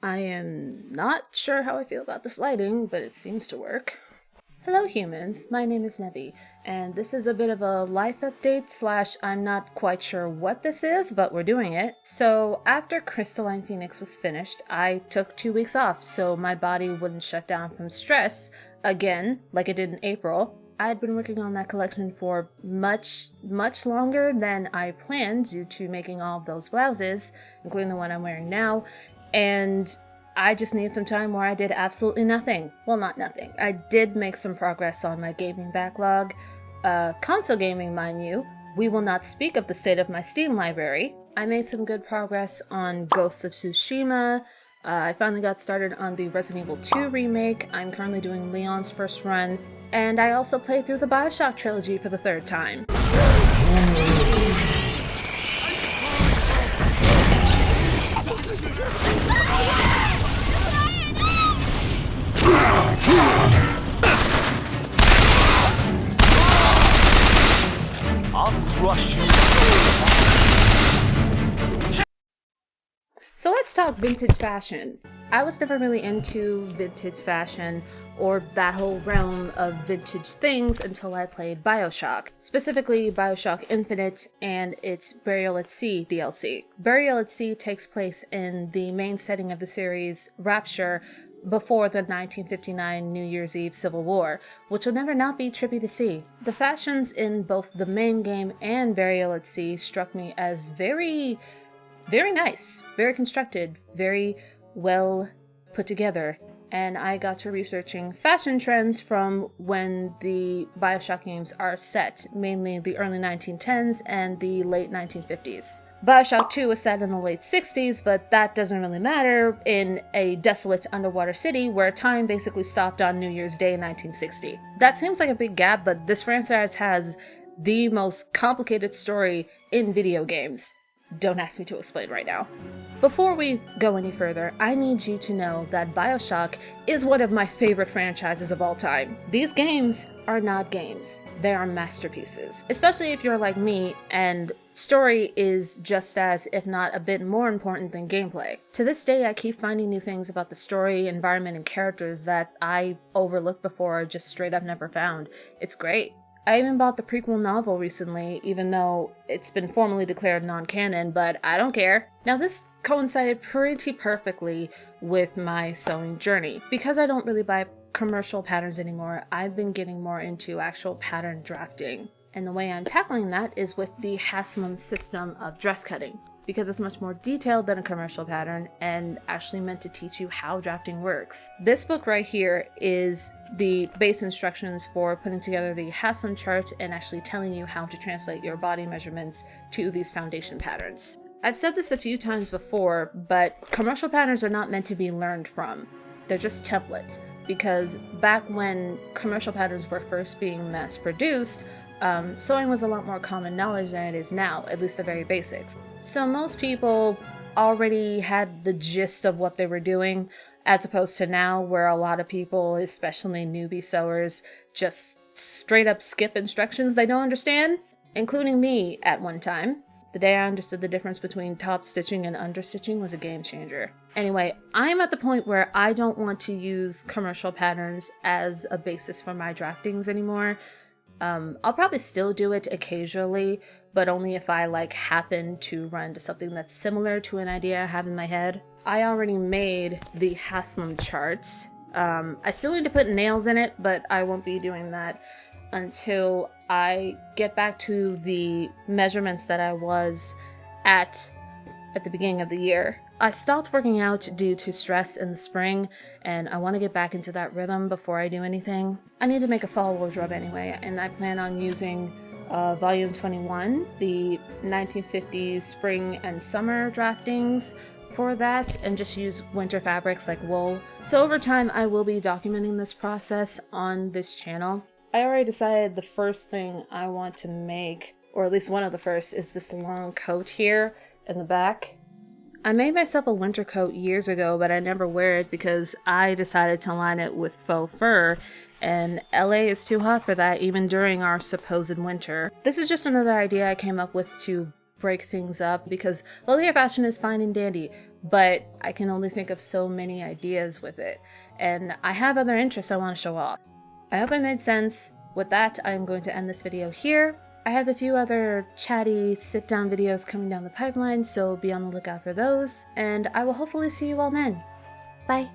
I am not sure how I feel about this lighting, but it seems to work. Hello humans, my name is Nevi, and this is a bit of a life update slash I'm not quite sure what this is, but we're doing it. So after Crystalline Phoenix was finished, I took 2 weeks off so my body wouldn't shut down from stress again, like it did in April. I had been working on that collection for much longer than I planned due to making all of those blouses, including the one I'm wearing now, and I just needed some time where I did absolutely nothing. Well, not nothing. I did make some progress on my gaming backlog. Console gaming, mind you. We will not speak of the state of my Steam library. I made some good progress on Ghost of Tsushima. I finally got started on the Resident Evil 2 remake. I'm currently doing Leon's first run. And I also played through the BioShock trilogy for the 3rd time. I'll crush you. So let's talk vintage fashion. I was never really into vintage fashion or that whole realm of vintage things until I played BioShock, specifically BioShock Infinite and its Burial at Sea DLC. Burial at Sea takes place in the main setting of the series, Rapture, before the 1959 New Year's Eve Civil War, which will never not be trippy to see. The fashions in both the main game and Burial at Sea struck me as very nice, very constructed, very well put together, and I got to researching fashion trends from when the BioShock games are set, mainly the early 1910s and the late 1950s. BioShock 2 was set in the late 60s, but that doesn't really matter in a desolate underwater city where time basically stopped on New Year's Day in 1960. That seems like a big gap, but this franchise has the most complicated story in video games. Don't ask me to explain right now. Before we go any further, I need you to know that BioShock is one of my favorite franchises of all time. These games are not games, they are masterpieces. Especially if you're like me and story is just as, if not a bit more important than gameplay. To this day, I keep finding new things about the story, environment, and characters that I overlooked before or just straight up never found. It's great. I even bought the prequel novel recently, even though it's been formally declared non-canon, but I don't care. Now this coincided pretty perfectly with my sewing journey. Because I don't really buy commercial patterns anymore, I've been getting more into actual pattern drafting. And the way I'm tackling that is with the Haslam system of dress cutting, because it's much more detailed than a commercial pattern and actually meant to teach you how drafting works. This book right here is the base instructions for putting together the Haslam chart and actually telling you how to translate your body measurements to these foundation patterns. I've said this a few times before, but commercial patterns are not meant to be learned from. They're just templates, because back when commercial patterns were first being mass produced, sewing was a lot more common knowledge than it is now, at least the very basics. So most people already had the gist of what they were doing, as opposed to now where a lot of people, especially newbie sewers, just straight up skip instructions they don't understand, including me at one time. The day I understood the difference between top stitching and understitching was a game changer. Anyway, I'm at the point where I don't want to use commercial patterns as a basis for my draftings anymore. I'll probably still do it occasionally, but only if I happen to run into something that's similar to an idea I have in my head. I already made the Haslam charts. I still need to put nails in it, but I won't be doing that until I get back to the measurements that I was at the beginning of the year. I stopped working out due to stress in the spring, and I want to get back into that rhythm before I do anything. I need to make a fall wardrobe anyway, and I plan on using Volume 21, the 1950s spring and summer draftings for that, and just use winter fabrics like wool. So over time, I will be documenting this process on this channel. I already decided the first thing I want to make, or at least one of the first, is this long coat here in the back. I made myself a winter coat years ago, but I never wear it because I decided to line it with faux fur, and LA is too hot for that even during our supposed winter. This is just another idea I came up with to break things up, because Lolita fashion is fine and dandy, but I can only think of so many ideas with it, and I have other interests I want to show off. I hope it made sense. With that, I'm going to end this video here. I have a few other chatty sit-down videos coming down the pipeline, so be on the lookout for those, and I will hopefully see you all then. Bye!